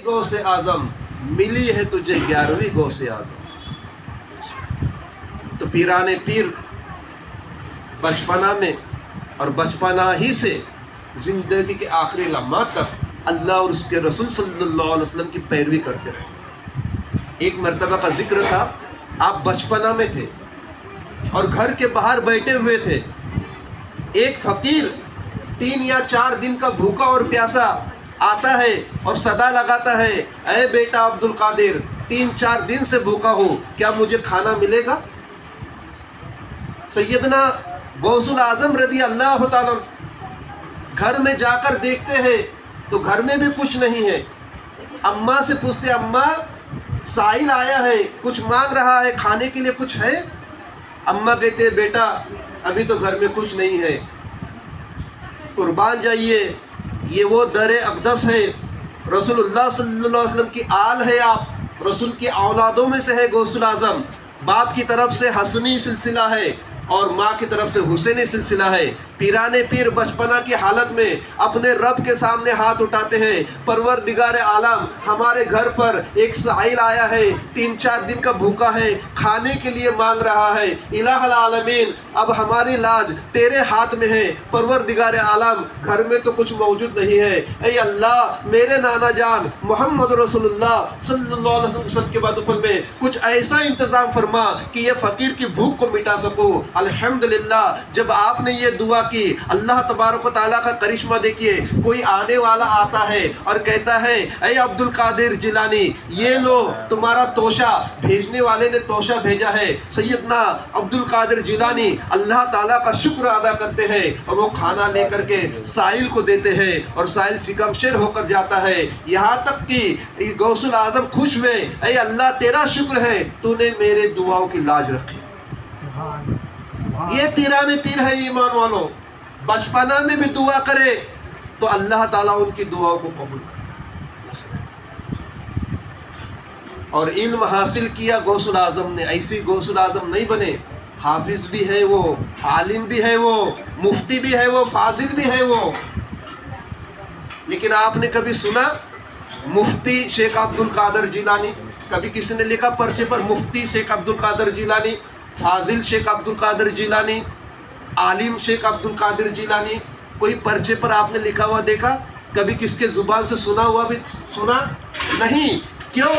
غوث اعظم ملی ہے تجھے 11ویں غوث اعظم۔ تو پیران پیر بچپنا میں اور بچپنا ہی سے زندگی کے آخری لمحات تک اللہ اور اس کے رسول صلی اللہ علیہ وسلم کی پیروی کرتے رہے۔ ایک مرتبہ کا ذکر تھا، آپ بچپنا میں تھے اور گھر کے باہر بیٹھے ہوئے تھے، ایک فقیر 3 یا 4 دن کا بھوکا اور پیاسا آتا ہے اور صدا لگاتا ہے، اے بیٹا عبد القادر 3-4 دن سے بھوکا ہو، کیا مجھے کھانا ملے گا؟ سیدنا غوث الاعظم رضی اللہ تعالیٰ گھر میں جا کر دیکھتے ہیں تو گھر میں بھی کچھ نہیں ہے۔ اماں سے پوچھتے، اماں سائل آیا ہے، کچھ مانگ رہا ہے، کھانے کے لیے کچھ ہے؟ اماں کہتے ہیں، بیٹا ابھی تو گھر میں کچھ نہیں ہے، قربان جائیے، یہ وہ در اقدس ہے، رسول اللہ صلی اللہ علیہ وسلم کی آل ہے، آپ رسول کی اولادوں میں سے ہے غوث الاعظم۔ باپ کی طرف سے حسنی سلسلہ ہے اور ماں کی طرف سے حسینی سلسلہ ہے۔ پیران پیر بچپنا کی حالت میں اپنے رب کے سامنے ہاتھ اٹھاتے ہیں، پروردگار عالم ہمارے گھر پر ایک سائل آیا ہے، 3-4 دن کا بھوکا ہے، کھانے کے لیے مانگ رہا ہے، الہ العالمین اب ہماری لاج تیرے ہاتھ میں ہے، پروردگار عالم گھر میں تو کچھ موجود نہیں ہے، اے اللہ میرے نانا جان محمد رسول اللہ صلی اللہ علیہ وسلم کے بعد میں کچھ ایسا انتظام فرما کہ یہ فقیر کی بھوک کو مٹا سکو۔ الحمدللہ جب آپ نے یہ دعا کی، اللہ تبارک و تعالیٰ کا کرشمہ دیکھیے، کوئی آنے والا آتا ہے اور کہتا ہے، اے عبد القادر جیلانی یہ لو تمہارا توشہ، بھیجنے والے نے توشہ بھیجا ہے۔ سیدنا عبد القادر جیلانی اللہ تعالیٰ کا شکر ادا کرتے ہیں اور وہ کھانا لے کر کے سائل کو دیتے ہیں اور سائل سکمشیر ہو کر جاتا ہے، یہاں تک کہ غوث الاعظم خوش ہوئے، اے اللہ تیرا شکر ہے تو نے میرے دعاؤں کی لاج رکھی۔ یہ پیران پیر ہے ایمان والوں، بچپنا میں بھی دعا کرے تو اللہ تعالیٰ ان کی دعاؤں کو قبول کرے۔ اور علم حاصل کیا غوث الاعظم نے، ایسی غوث الاعظم نہیں بنے، حافظ بھی ہے وہ، عالم بھی ہے وہ، مفتی بھی ہے وہ، فاضل بھی ہے وہ۔ لیکن آپ نے کبھی سنا مفتی شیخ عبد القادر جیلانی؟ کبھی کسی نے لکھا پرچے پر مفتی شیخ عبد القادر جیلانی، فاضل شیخ عبد القادر جیلانی، عالم شیخ عبد القادر جیلانی؟ کوئی پرچے پر آپ نے لکھا ہوا دیکھا؟ کبھی کس کے زبان سے سنا ہوا بھی سنا نہیں؟ کیوں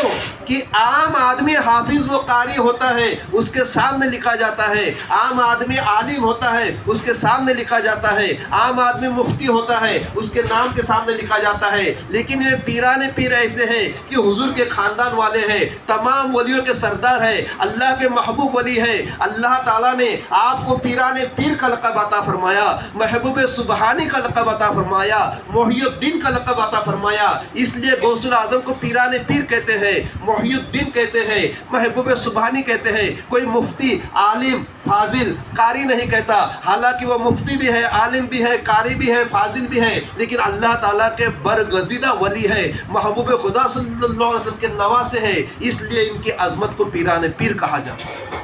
کہ عام آدمی حافظ و قاری ہوتا ہے، اس کے سامنے لکھا جاتا ہے، عام آدمی عالم ہوتا ہے، اس کے سامنے لکھا جاتا ہے، عام آدمی مفتی ہوتا ہے، اس کے نام کے سامنے لکھا جاتا ہے۔ لیکن یہ پیران پیر ایسے ہیں کہ حضور کے خاندان والے ہیں، تمام ولیوں کے سردار ہیں، اللہ کے محبوب ولی ہیں۔ اللہ تعالیٰ نے آپ کو پیران پیر کا لقب عطا فرمایا، محبوب سبحانی کا لقب عطا فرمایا، محی الدین کا لقب عطا فرمایا۔ اس لیے غوث الاعظم کو پیران پیر کہتے ہیں، محی الدین کہتے ہیں، محبوب سبحانی کہتے ہیں۔ کوئی مفتی، عالم، فاضل، قاری نہیں کہتا، حالانکہ وہ مفتی بھی ہے، عالم بھی ہے، قاری بھی ہے، فاضل بھی ہے، لیکن اللہ تعالیٰ کے برگزیدہ ولی ہے، محبوب خدا صلی اللہ علیہ وسلم کے نواسے ہیں، اس لیے ان کی عظمت کو پیران پیر کہا جاتا ہے۔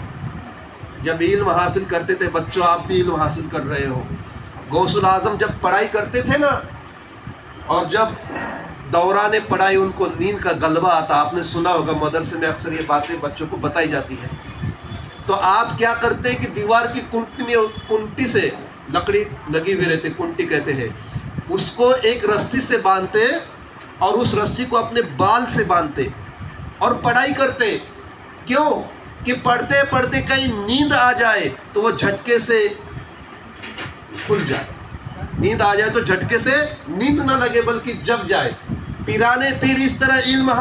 جب علم حاصل کرتے تھے بچوں، آپ بھی علم حاصل کر رہے ہو، غوث الاعظم جب پڑھائی کرتے تھے نا، اور جب دوران پڑھائی ان کو نیند کا غلبہ آتا، آپ نے سنا ہوگا مدرسے میں اکثر یہ باتیں بچوں کو بتائی جاتی ہیں، تو آپ کیا کرتے کہ دیوار کی کنٹی سے لکڑی لگی ہوئی رہتی، کنٹی کہتے ہیں، اس کو ایک رسی سے باندھتے اور اس رسی کو اپنے بال سے باندھتے اور پڑھائی کرتے۔ کیوں کہ پڑھتے پڑھتے کہیں نیند آ جائے تو وہ جھٹکے سے کھل جائے، نیند آ جائے تو جھٹکے سے نیند نہ لگے بلکہ جگ جائے۔ پیران پیر اس طرح علم